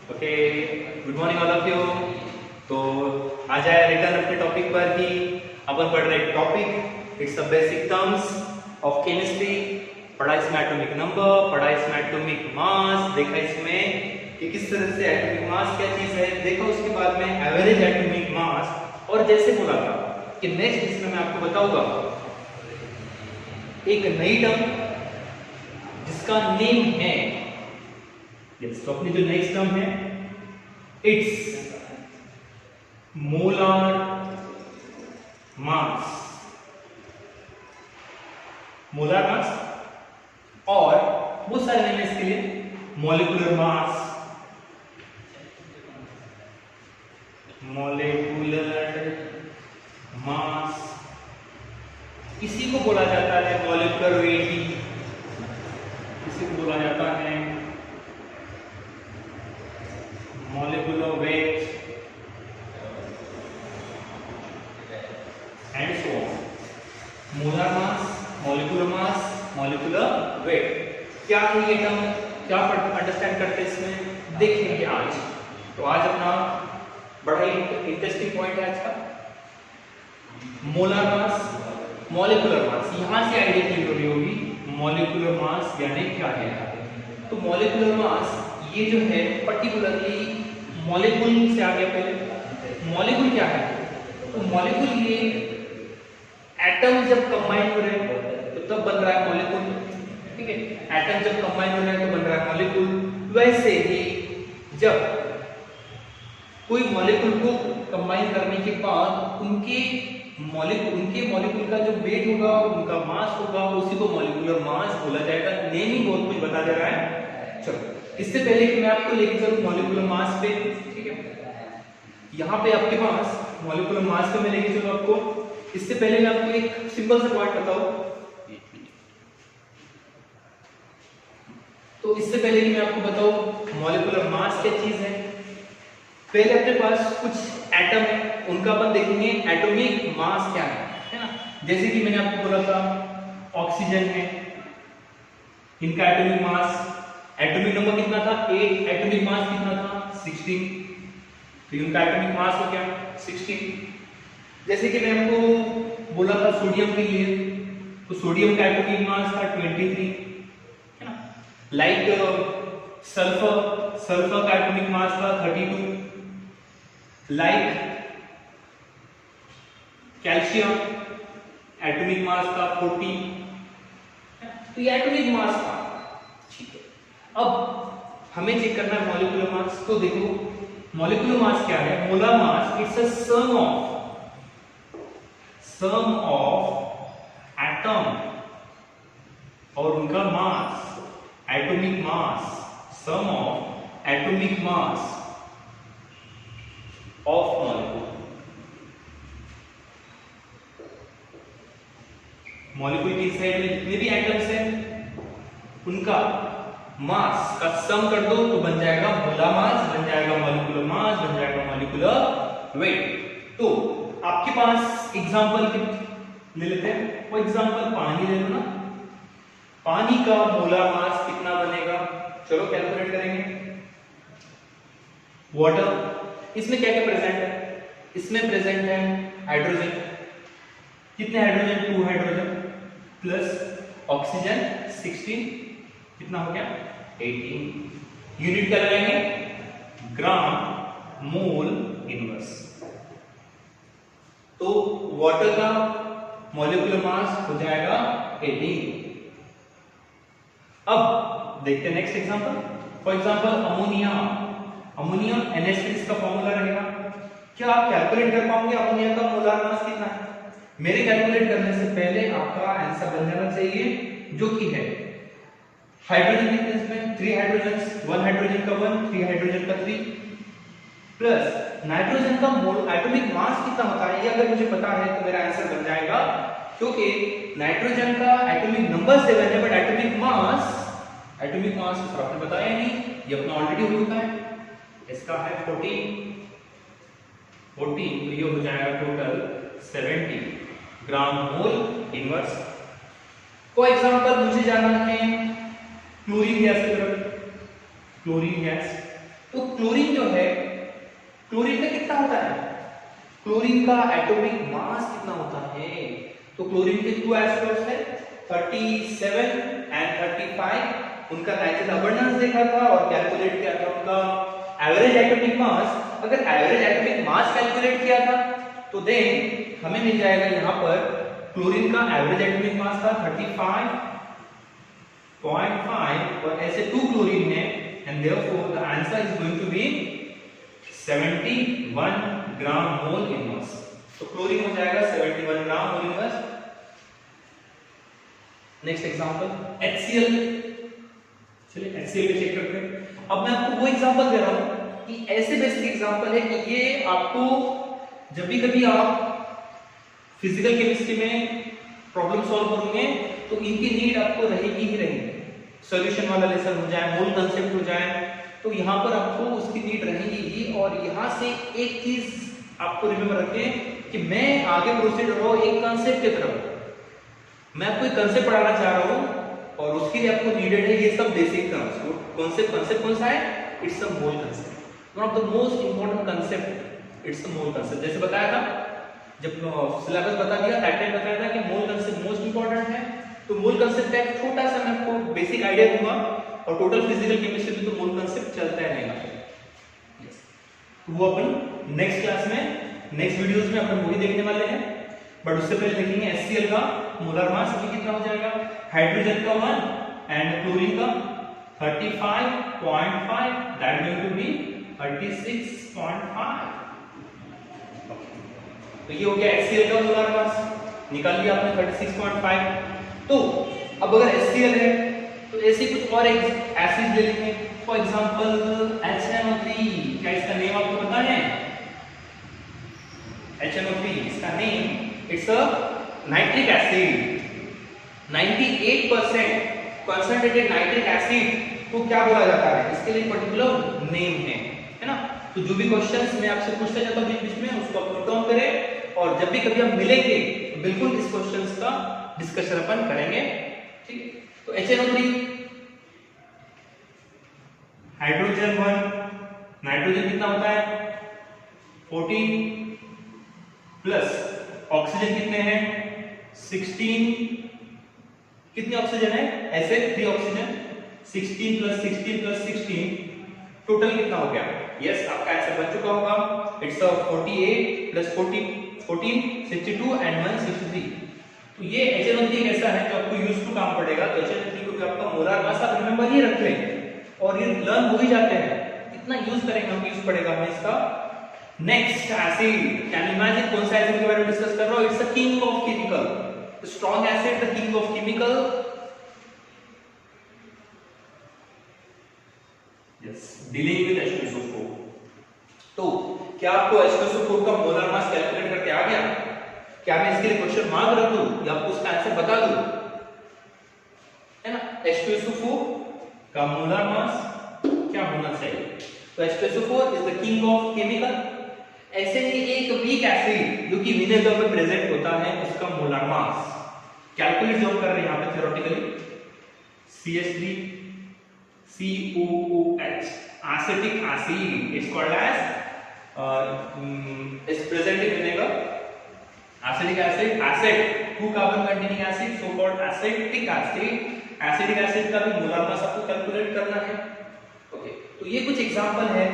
Okay, good morning all of you. तो आज आया रिटर्न अपने टॉपिक पर ही अपन पढ़ रहे topic it's the basic terms of chemistry. पढ़ा इसमें एटॉमिक नंबर, पढ़ा इसमें एटॉमिक मास, देखा इसमें कि किस तरह से एटॉमिक मास क्या चीज है, देखा उसके बाद में एवरेज एटॉमिक मास। और जैसे बोला था कि नेक्स्ट इसमें मैं आपको बताऊंगा एक नई टर्म जिसका नेम है, तो अपनी जो नेक्स्ट टर्म है it's molar mass. Molar mass और बहुत सारे नेम है इसके लिए, मॉलिक्यूलर मास, मॉलिक्यूलर मास, इसी को बोला जाता है मॉलिक्यूलर वेट, इसी को बोला जाता है molecular weight and so on. Molar mass, molecular mass, molecular weight, क्या है ये टर्म, क्या अंडरस्टैंड करते हैं इसमें देखेंगे आज। तो आज अपना बड़ा ही इंटरेस्टिंग पॉइंट है आज का, मोलर मास, मॉलिक्यूलर मास। यहां से आइडिया क्लियर हो रही होगी मॉलिक्यूलर मास यानी क्या है। तो मॉलिक्यूलर मास ये जो है पर्टिकुलरली मॉलिक्यूल से आ गया। पहले मॉलिक्यूल क्या है, तो मॉलिक्यूल ये एटम जब कंबाइन हो रहे हैं तो तब बन रहा है मॉलिक्यूल, ठीक है। एटम जब कंबाइन हो रहे हैं तो बन रहा है मॉलिक्यूल। वैसे ही जब कोई मॉलिक्यूल को कंबाइन करने के बाद उनके मॉलिक्यूल का जो वेट होगा, उनका मास होगा, उसी को मॉलिक्यूलर मास बोला जाएगा। नेम ही बहुत कुछ बता दे रहा है। चलो, इससे पहले कि मैं आपको लेके चलूं मॉलिक्यूलर मास पे, ठीक है, यहाँ पे आपके पास मॉलिक्यूलर मास पे मैं लेके चलूं आपको। इससे पहले मैं आपको एक सिंपल सा पॉइंट बताऊं। तो इससे पहले कि मैं आपको बताऊं मॉलिक्यूलर मास क्या चीज है, पहले अपने पास कुछ एटम है, उनका अपन देखेंगे एटॉमिक मास क्या है ना। जैसे कि मैंने आपको बोला था ऑक्सीजन है, इनका एटॉमिक मास, एटॉमिक नंबर कितना था 8, एटॉमिक मास कितना था 16, तो इनका एटॉमिक मास हो गया 16। जैसे कि मैं आपको बोला था सोडियम के लिए, तो सोडियम का एटॉमिक मास था 23, है ना। लाइक सल्फर का एटॉमिक मास था 32, लाइक कैल्शियम एटॉमिक मास था 40, तो ये एटॉमिक मास था, ठीक है। अब हमें चेक करना है मॉलिक्यूलर मास। तो देखो मॉलिक्यूलर मास क्या है, molar mass it's a sum of atom और उनका mass, atomic mass, sum of atomic mass of molecule. Molecule की साइड में जितने भी एटम्स हैं उनका मास का सम कर दो तो बन जाएगा मोलर मास, बन जाएगा मॉलिक्यूलर मास, बन जाएगा मॉलिक्यूलर वेट। तो आपके पास एग्जांपल ले लेते हैं। फॉर एग्जांपल पानी ले लो ना, पानी का मोलर मास कितना बनेगा, चलो कैलकुलेट करेंगे। वाटर, इसमें क्या क्या प्रेजेंट है, इसमें प्रेजेंट है हाइड्रोजन, कितने हाइड्रोजन 2 हाइड्रोजन प्लस ऑक्सीजन 16, कितना हो गया 18। यूनिट क्या लगाएंगे, ग्राम मोल इनवर्स। तो वाटर का मॉलिक्यूलर मास हो जाएगा 18। अब देखते हैं next example. For example ammonia, ammonia NH3 इसका फॉर्मूला रहेगा। क्या आप कैलकुलेट कर पाओगे अमोनिया का मोलर मास कितना है? मेरे कैलकुलेट करने से पहले आपका आंसर बन जाना चाहिए, जो कि है हाइड्रोजन कितने इसमें 3 हाइड्रोजन, 1 हाइड्रोजन का 1, 3 हाइड्रोजन का 3, प्लस नाइट्रोजन का मोल एटॉमिक मास कितना होता है, ये अगर मुझे पता है तो मेरा आंसर बन जाएगा। क्योंकि नाइट्रोजन का एटॉमिक नंबर 7 है, बट एटॉमिक मास सर आपने बताया नहीं, ये अपना ऑलरेडी हो चुका है, इसका है 14, तो ये हो जाएगा total 70 gram mole inverse. For example मुझे जाना है क्लोरीन गैस की तरफ, क्लोरीन गैस तो क्लोरीन जो है, क्लोरीन का कितना होता है, क्लोरीन का एटॉमिक मास कितना होता है? तो क्लोरीन के 2 एटॉम्स है 37 एंड 35। उनका नेचुरल अबंडेंस देखा था और कैलकुलेट किया था उनका एवरेज एटॉमिक मास। अगर एवरेज एटॉमिक मास कैलकुलेट किया था तो देन हमें मिल जाएगा यहाँ पर क्लोरीन का एवरेज एटॉमिक मास था 35.5 और ऐसे 2 क्लोरीन है and therefore the answer is going to be 71 gram mole inverse. तो क्लोरीन हो जाएगा 71 gram mole inverse. Next example HCl। चलिए HCl पे चेक करते हैं। अब मैं आपको वो एग्जांपल दे रहा हूं कि ऐसे बेसिक एग्जांपल है कि ये आपको जब भी कभी आप फिजिकल केमिस्ट्री में प्रॉब्लम सॉल्व करोगे तो इनकी नीड आपको रहेगी ही रहेगी। सॉल्यूशन वाला लेसन हो जाए, मोल कांसेप्ट हो जाए, तो यहाँ पर आपको उसकी नीड रहेगी ही। और यहाँ से एक चीज आपको रिमेंबर रखें कि मैं आगे प्रोसीड हो रहा हूँ एक कांसेप्ट की तरफ। मैं आपको एक कांसेप्ट पढ़ाना चाह रहा हूँ और उसके लिए आपको नीडेड है ये सब बेसिक टर्म्स। कांसेप्ट कौन सा है? It's a mole concept, one of the most important concept. It's a mole concept. जैसे बताया था, जब सिलेबस बता दिया दैट टाइम बताया था कि मोल कांसेप्ट मोस्ट इंपॉर्टेंट है। तो मोल कांसेप्ट का एक छोटा सा मैं आपको बेसिक आइडिया दूंगा और टोटल फिजिकल केमिस्ट्री में तो मोल कांसेप्ट चलता रहेगा। वो अपन नेक्स्ट क्लास में, नेक्स्ट वीडियोस में अपन वही देखने वाले हैं। बट उससे पहले देखेंगे HCl का मोलर मास अभी कितना हो जाएगा, हाइड्रोजन का 1 एंड क्लोरीन का 35.5, दैट गोइंग टू बी 36.5। तो ये हो गया HCl का मोलर मास, निकाल लिया आपने 36.5। तो अब अगर HCl है तो ऐसे कुछ और एसिड ले लेंगे। For example HNO3। क्या इसका नेम आपको पता है? HNO3 इसका name it's a nitric acid. 98% concentrated nitric acid को क्या बोला जाता है? इसके लिए पर्टिकुलर नेम है ना। तो जो भी क्वेश्चंस मैं आपसे पूछता जाता हूं बीच में उसको आप नोट डाउन करें और जब भी कभी हम मिलेंगे तो बिल्कुल इस क्वेश्चंस का डिस्कशन अपन करेंगे, ठीक है। तो HNO3 हाइड्रोजन 1, नाइट्रोजन कितना होता है 14 प्लस ऑक्सीजन कितने हैं 16। कितने ऑक्सीजन है? ऐसे 3 ऑक्सीजन। 16 प्लस 16 प्लस 16 टोटल कितना हो गया? यस, आपका आंसर बन चुका होगा। It's 48 plus 14 62 and 1 63। तो ये HNO3 ऐसा है जो आपको यूज टू काम पड़ेगा। तो HNO3 को भी आपका मोलर मास आप रिमेंबर ही रख लें और ये लर्न हो ही जाते हैं। कितना यूज करेंगे हम, यूज पड़ेगा हमें इसका। Next acid, can you imagine कौन सा एसिड के बारे में डिस्कस कर रहा हूं? It's the king of chemical, the strong acid, the king of chemical. Yes, dealing with H2SO4। तो क्या आपको H2SO4 का मोलर मास कैलकुलेट करके आ गया? क्या मैं इसके लिए क्वेश्चन मार्क रख दूं या आपको उसका आंसर बता दूं? है ना, H2SO4 का मोलर मास क्या होना चाहिए? तो H2SO4 is the king of chemical. ऐसे ही एक वीक एसिड जो कि विनेगर में प्रेजेंट होता है उसका मोलर मास कैलकुलेट जो कर रहे हैं यहां पे theoretically, CH3 COOH acetic acid is called as is present in vinegar. Acetic acid, acid 2 carbon containing acid so called acetic acid. Acetic acid का भी मोलर मास आपको कैलकुलेट करना है। ओके, तो ये कुछ एग्जांपल है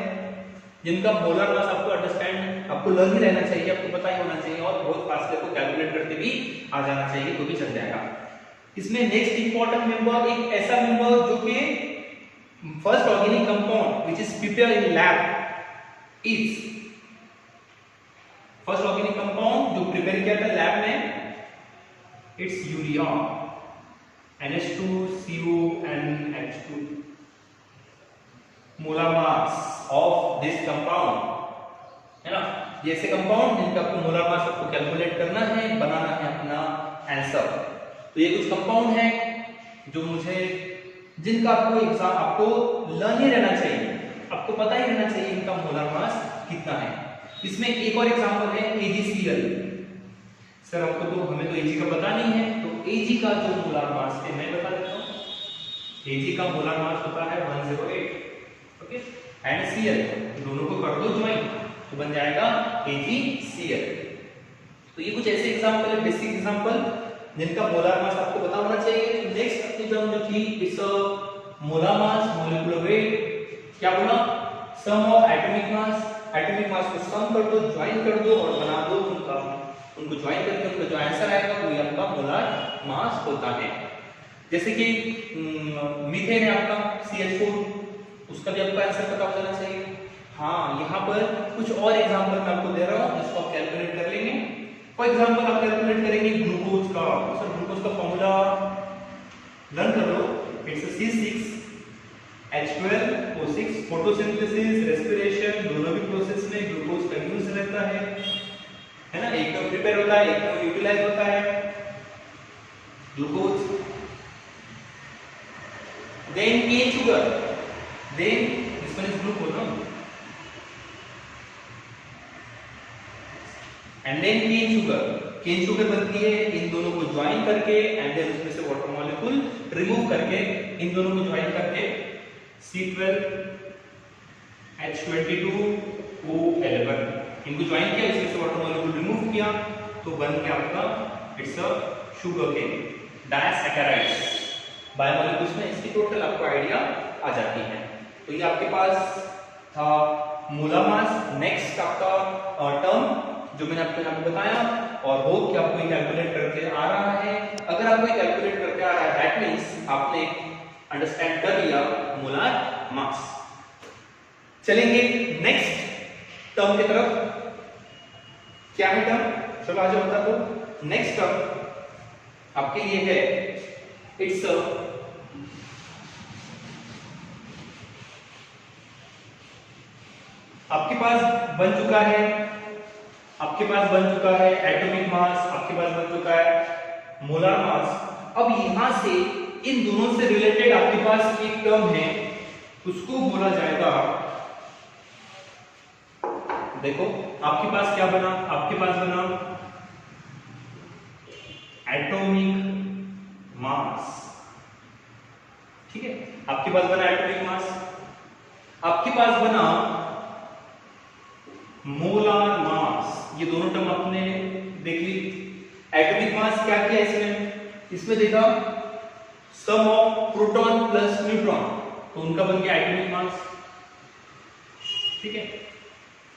जिनका मोलर मास आपको अंडरस्टैंड, आपको लर्न ही रहना चाहिए, आपको पता ही होना चाहिए और बहुत फास्ट आपको कैलकुलेट करते भी आ जाना चाहिए तो भी चल जाएगा। इसमें नेक्स्ट इंपॉर्टेंट मेंबर एक ऐसा मेंबर जो कि first organic compound which is prepared in lab is, first organic compound जो प्रिपेयर किया था लैब में, it's urea, NH2CONH2। Molar mass of this compound है ना, ये ऐसे कंपाउंड जिनका आपको मोलर मास आपको कैलकुलेट करना है, बनाना है अपना आंसर। तो ये कुछ कंपाउंड है जो मुझे, जिनका आपको एग्जाम आपको लर्न ही रहना चाहिए, आपको पता ही रहना चाहिए इनका मोलर मास कितना है। इसमें एक और एग्जांपल है AgCl। सर हमको तो, हमें तो Ag का पता नहीं है, तो Ag का जो मोलर मास है मैं बता देता हूं। Ag का मोलर मास होता है 108। ओके, एंड Cl, दोनों को कर दो ज्वाइन तो बन जाएगा AgCl। तो ये कुछ ऐसे एग्जांपल है, बेसिक एग्जांपल जिनका मोलार मास आपको पता होना चाहिए। नेक्स्ट अपनी टर्म जो थी इस मोलार मास मॉलिक्यूलर वेट, क्या बोला, sum of atomic mass, atomic mass को सम कर दो, ज्वाइन कर दो और बना दो उनका, उनको ज्वाइन करके उनका जो आंसर आएगा वो आपका मोलार मास होता है। जैसे कि मीथेन है आपका CH4, उसका भी आपको आंसर पता हो जाना चाहिए। हाँ, यहाँ पर कुछ और एग्जांपल मैं आपको दे रहा हूँ जिसको आप कैलकुलेट कर लेंगे। फॉर एग्जांपल आप कैलकुलेट करेंगे ग्लूकोज का, सर ग्लूकोज का फॉर्मूला लर्न कर लो, इट्स C6H12O6। फोटोसिंथेसिस, रेस्पिरेशन दोनों भी प्रोसेस में ग्लूकोज का यूज रहता है ना, एक तो प्रिपेयर होता है, एक तो यूटिलाइज होता है glucose. Then cane sugar, then this one is glucose no, and then cane sugar बनती है इन दोनों को ज्वाइन करके एंड देन उसमें से वाटर मॉलिक्यूल रिमूव करके, इन दोनों को ज्वाइन करके C12H22O11 इनको ज्वाइन किया, इसमें से वाटर मॉलिक्यूल रिमूव किया तो बन गया आपका it's a sugar cane disaccharides. Biomolecules में इसकी टोटल आपको आइडिया आ जाती है। तो ये आपके पास था मोलार मास। नेक्स्ट आपका टर्म जो मैंने आपको यहाँ पे बताया, और होप कि आपको ये कैलकुलेट करके आ रहा है। अगर आपको ये कैलकुलेट करके आ रहा है दैट मींस आपने अंडरस्टैंड कर लिया मोलार मास। चलेंगे नेक्स्ट टर्म की तरफ। क्या है टर्म, चलो आज बता दो। नेक्स्ट टर्म आपके लिए है इट्स आपके पास बन चुका है, आपके पास बन चुका है एटॉमिक मास, आपके पास बन चुका है मोलार मास। अब यहां से इन दोनों से रिलेटेड आपके पास एक टर्म है, उसको बोला जाएगा, देखो आपके पास क्या बना, आपके पास बना एटॉमिक मास। ठीक है, आपके पास बना एटॉमिक मास, आपके पास बना मोलार मास। ये दोनों टर्म आपने देख ली। एटॉमिक मास क्या किया इसमें देखा सम ऑफ प्रोटॉन प्लस न्यूट्रॉन, तो उनका बन गया एटॉमिक मास। ठीक है,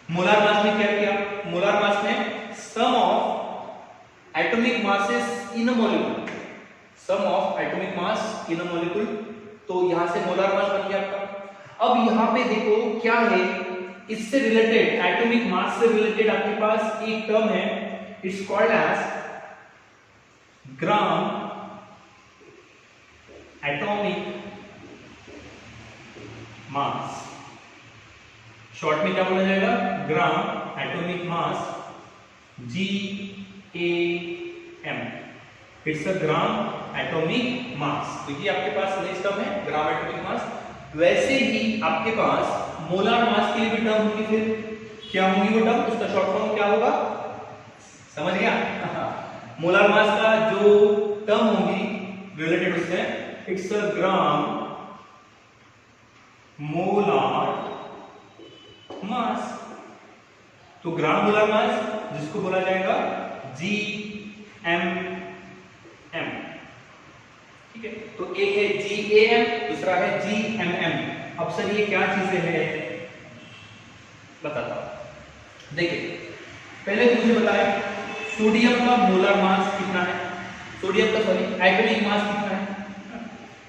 मोलार मास में क्या किया, मोलार मास में sum of atomic masses in a molecule, sum of atomic mass in a molecule, तो यहां से मोलार मास बन गया आपका। अब यहां पे देखो क्या है, इससे रिलेटेड एटॉमिक मास से रिलेटेड आपके पास एक टर्म है, it's called as gram atomic mass. Short में क्या बोला जाएगा, gram atomic mass, GAM। It's a gram atomic mass. तो ये आपके पास नेक्स्ट टर्म है ग्राम एटॉमिक मास। वैसे ही आपके पास मोलार मास के लिए भी टर्म होगी, फिर क्या होगी वो टर्म, उसका शॉर्ट फॉर्म क्या होगा, समझ गया। मोलार मास का जो टर्म होगी रिलेटेड उससे, it's a gram molar mass. तो ग्राम मोलार मास जिसको बोला जाएगा GMM। ठीक है, तो एक है GAM, दूसरा है GMM। अब सर ये क्या चीजें हैं बताता हूं। देखिए पहले तो मुझे बताएं सोडियम का मोलार मास कितना है, सोडियम का सॉरी एटॉमिक मास कितना है।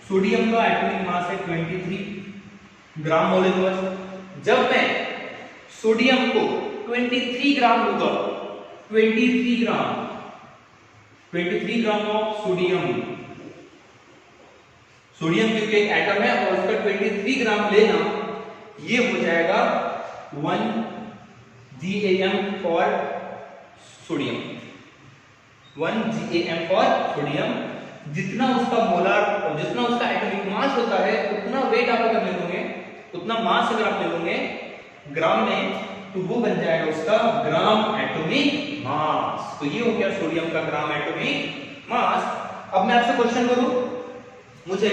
सोडियम का एटॉमिक मास है 23 ग्राम मोलिकुलर। जब मैं सोडियम को 23 ग्राम लूंगा, 23 ग्राम ऑफ सोडियम, सोडियम क्योंकि एक एटम है और उसका 23 ग्राम लेना, ये हो जाएगा 1 GAM for sodium, 1 GAM for sodium. जितना उसका मोलार, जितना उसका एटॉमिक मास होता है उतना वेट आप अगर ले लोगे, उतना मास अगर आप ले लोगे ग्राम में, तो वो बन जाएगा उसका ग्राम एटॉमिक मास। तो ये हो गया सोडियम का ग्राम एटॉमिक मास। अब मैं आपसे क्वेश्चन करूं, मुझे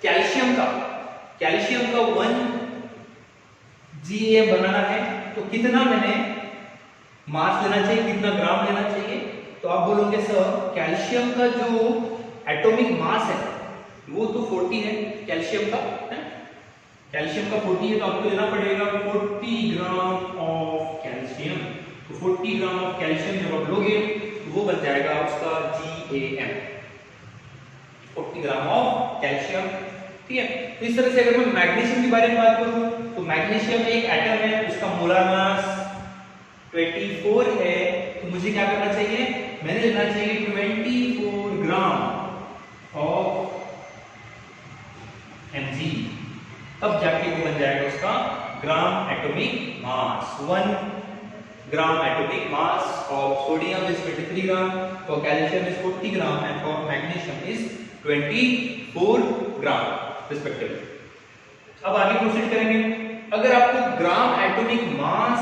कैल्शियम का 1 GAM बनाना है तो कितना मैंने मास लेना चाहिए, कितना ग्राम लेना चाहिए? तो आप बोलोगे सर कैल्शियम का जो एटॉमिक मास है वो तो 40 है कैल्शियम का, है? कैल्शियम का 40 है तो आपको लेना पड़ेगा 40 ग्राम ऑफ कैल्शियम। तो 40 ग्राम ऑफ कैल्शियम जब आप लोगे तो वो बन जाएगा उसका GAM, 40 ग्राम ऑफ कैल्शियम। ठीक है, तो इस तरह से अगर मैं मैग्नीशियम के बारे में बात करूं तो मैग्नीशियम एक एटम है, उसका मोलर मास 24 है, तो मुझे क्या करना चाहिए? मैंने लेना चाहिए 24 ग्राम ऑफ Mg, तब जाके वो बन जाएगा उसका ग्राम atomic mass. 1 gram atomic mass of sodium is 23 gram, for calcium is 40 gram and for magnesium is 24 gram respectively. अब आगे प्रोसीड करेंगे। अगर आपको ग्राम एटॉमिक मास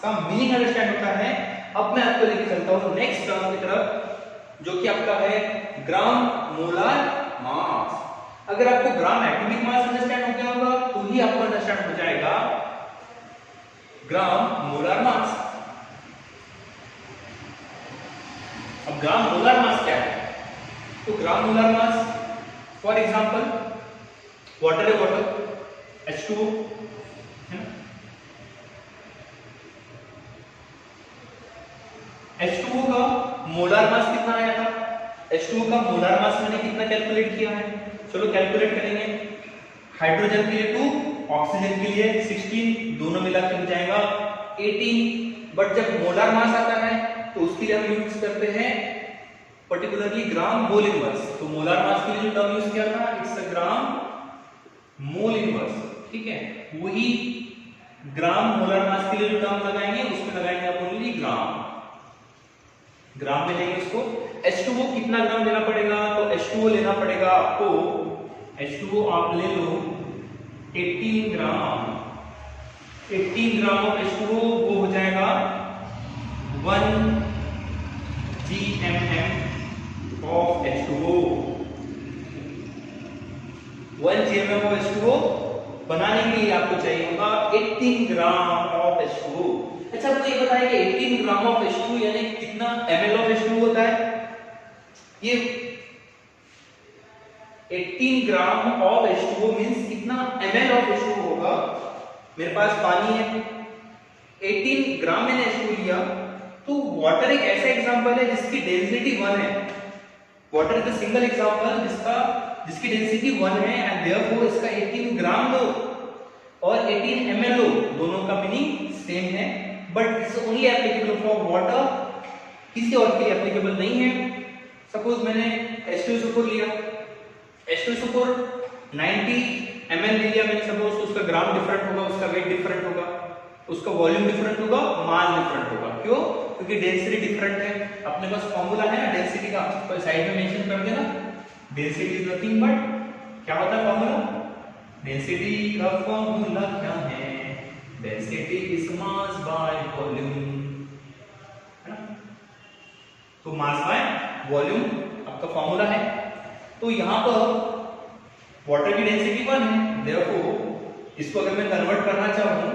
का मीनिंग अंडरस्टैंड होता है, अब मैं आपको लेके चलता हूं नेक्स्ट टर्म की तरफ जो कि आपका है ग्राम मोलर मास। अगर आपको ग्राम एटॉमिक मास अंडरस्टैंड हो गया होगा तो ही आपको अंडरस्टैंड हो जाएगा ग्राम मोलर मास। अब ग्राम मोलर मास क्या है? तो ग्राम molar mass for example water है, वाटर H2O है ना, H2O का मोलर मास कितना आया था? H2O का मोलर मास मैंने कितना कैलकुलेट किया है? चलो कैलकुलेट करेंगे। हाइड्रोजन के लिए 2, ऑक्सीजन के लिए 16, दोनों मिला के हो जाएगा 18। बट जब मोलर मास आता है तो उसके लिए हम यूज करते हैं पर्टिकुलरली ग्राम मोल इनवर्स। तो मोलर मास के लिए जो टर्म यूज किया था it's a gram mole inverse. ठीक है, वही ग्राम मोलर मास के लिए जो टर्म लगाएंगे उसमें लगाएंगे आप ओनली ग्राम, ग्राम में लेंगे उसको। H2O कितना ग्राम लेना पड़ेगा? तो H2O लेना पड़ेगा आपको, H2O आप ले लो 18 ग्राम। 18 ग्राम ऑफ H2O वो हो जाएगा 1 GMM of H2O। 1 GMM of H2O बनाने के लिए आपको चाहिए होगा 18 ग्राम ऑफ H2O। अच्छा, आपको ये बताइए कि 18 ग्राम ऑफ H2 यानी कितना ml ऑफ H2 होता है? ये 18 ग्राम ऑफ H2O मींस कितना ml ऑफ H2 होगा? मेरे पास पानी है, 18 ग्राम मैंने H2 लिया, तो वाटर एक ऐसा एग्जांपल है जिसकी डेंसिटी 1 है। Water is a single example जिसकी डेंसिटी 1 है एंड देयरफॉर इसका 18 ग्राम लो और 18 ml लो, दोनों का मीनिंग सेम है, but it's only applicable for water, किसी और के लिए एप्लीकेबल नहीं है। सपोज मैंने H2SO4 लिया, H2SO4 90 ml ले लिया मैंने, सपोज तो उसका ग्राम डिफरेंट होगा, उसका वेट डिफरेंट होगा, उसका वॉल्यूम डिफरेंट होगा, मास डिफरेंट होगा। क्यों? क्योंकि डेंसिटी डिफरेंट है। अपने पास फॉर्मूला है ना डेंसिटी का, साइड में मेंशन कर देना। डेंसिटी इज नथिंग बट क्या होता है फॉर्मूला? डेंसिटी का फॉर्मूला क्या है? Density is mass by volume, है ना? तो मास बाय वॉल्यूम आपका फॉर्मूला है। तो यहां पर वाटर की डेंसिटी 1 है, देयरफॉर इसको अगर मैं कन्वर्ट करना चाहूं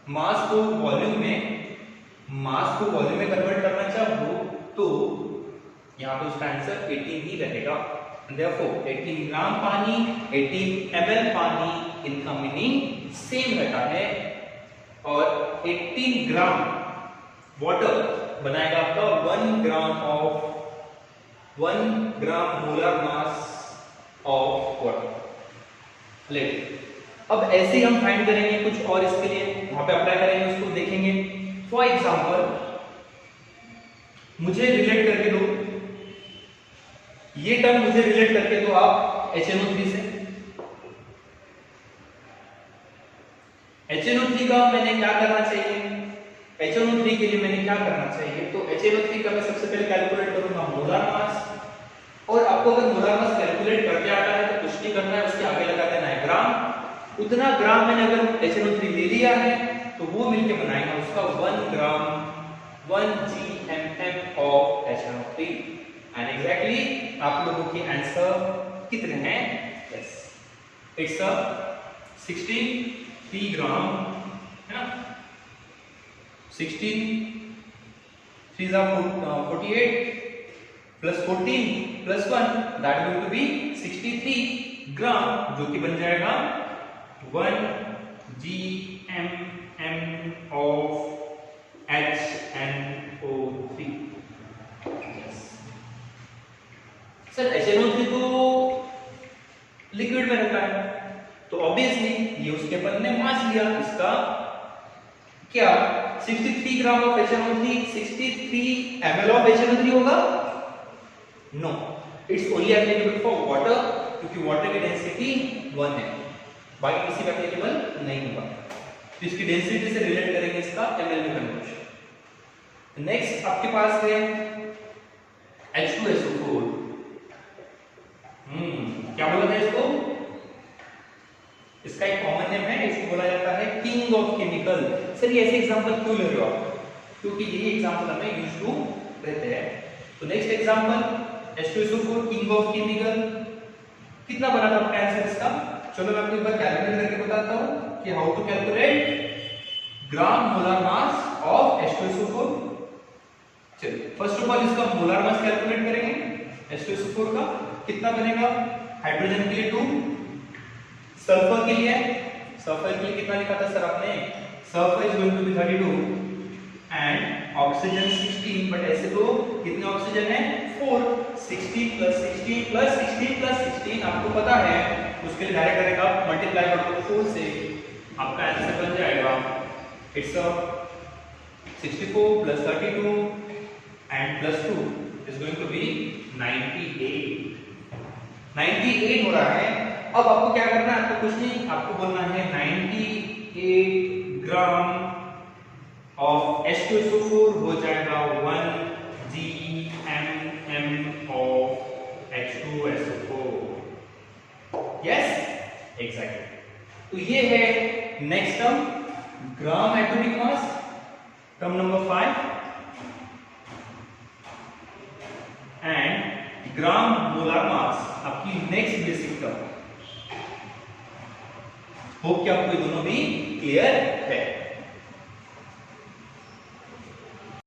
मास को वॉल्यूम में कन्वर्ट करना चाहूं तो यहां पर उसका आंसर 18 ही रहेगा। देयरफॉर 18 ग्राम पानी, 18 ml पानी, इनका मीनिंग सेम रहता है और 18 ग्राम वाटर बनाएगा आपका 1 ग्राम मोलर मास ऑफ वाटर। ले अब ऐसे ही हम फाइंड करेंगे कुछ और, इसके लिए वहां पे अप्लाई करेंगे, उसको देखेंगे। फॉर एग्जांपल मुझे रिलेट करके दो, ये टर्म मुझे रिलेट करके दो आप HNO3 से। HNO3 का मैंने क्या करना चाहिए? HNO3 के लिए मैंने क्या करना चाहिए? तो HNO3 का मैं सबसे पहले कैलकुलेट करूंगा मोलर मास, और आपको अगर मोलर मास कैलकुलेट करके आता है तो कुछ नहीं करना है, उसके आगे लगा देना है ग्राम। उतना ग्राम मैंने अगर HNO3 ले लिया है तो वो मिलके बनाएगा उसका 1 ग्राम 1 GMM of HNO3 and exactly आप लोगों के आंसर कितने हैं? यस, इट्स 63 ग्राम है ना। 16 3 48 plus 14 plus 1 that going to be 63 gram, जो कि बन जाएगा 1 GMM of HNO3। Sir HNO3 तो लिक्विड में रहता है, तो ऑब्वियसली ये उसके अपन ने मास लिया, इसका क्या 63 gram of HNO3 63 ml of HNO3 होगा? No, it's only applicable for water, क्योंकि वाटर की डेंसिटी 1 है, बाकी किसी का एप्लीकेबल नहीं होगा। तो इसकी डेंसिटी से रिलेट करेंगे इसका ml में कन्वर्जन। नेक्स्ट आपके पास है H2SO4। क्या बोला था इसको? इसका एक कॉमन नेम है, इसको बोला जाता है किंग ऑफ केमिकल। सर ये ऐसे एग्जांपल क्यों ले रहे हो आप? क्योंकि ये एग्जांपल हमें यूज टू रहते हैं। तो next example H2SO4 king of chemical, कितना बना था आपका आंसर इसका? चलो मैं आपको एक बार कैलकुलेट करके बताता हूं कि how to calculate gram molar mass of H2SO4। चलिए फर्स्ट ऑफ ऑल इसका मोलर मास कैलकुलेट करेंगे H2SO4 का। कितना बनेगा? हाइड्रोजन के लिए 2, सल्फर के लिए कितना लिखा था सर आपने? Sulphur is going to be 32 and oxygen 16, but ऐसे तो कितने ऑक्सीजन है? 4। 16 प्लस 16 प्लस 16 प्लस 16 आपको पता है, उसके लिए डायरेक्ट करेगा मल्टीप्लाई कर दो 4 से, आपका आंसर बन जाएगा it's 64 plus 32 and plus 2 is going to be 98 हो रहा है। अब आपको क्या करना है? आपको कुछ नहीं, आपको बोलना है 98 ग्राम ऑफ H2SO4 हो जाएगा 1 GMM of H2SO4। Yes, exactly. तो ये है next term, gram atomic mass, term number 5, and gram molar मास आपकी नेक्स्ट बेसिक टर्म। होप कि आपको ये दोनों भी क्लियर है।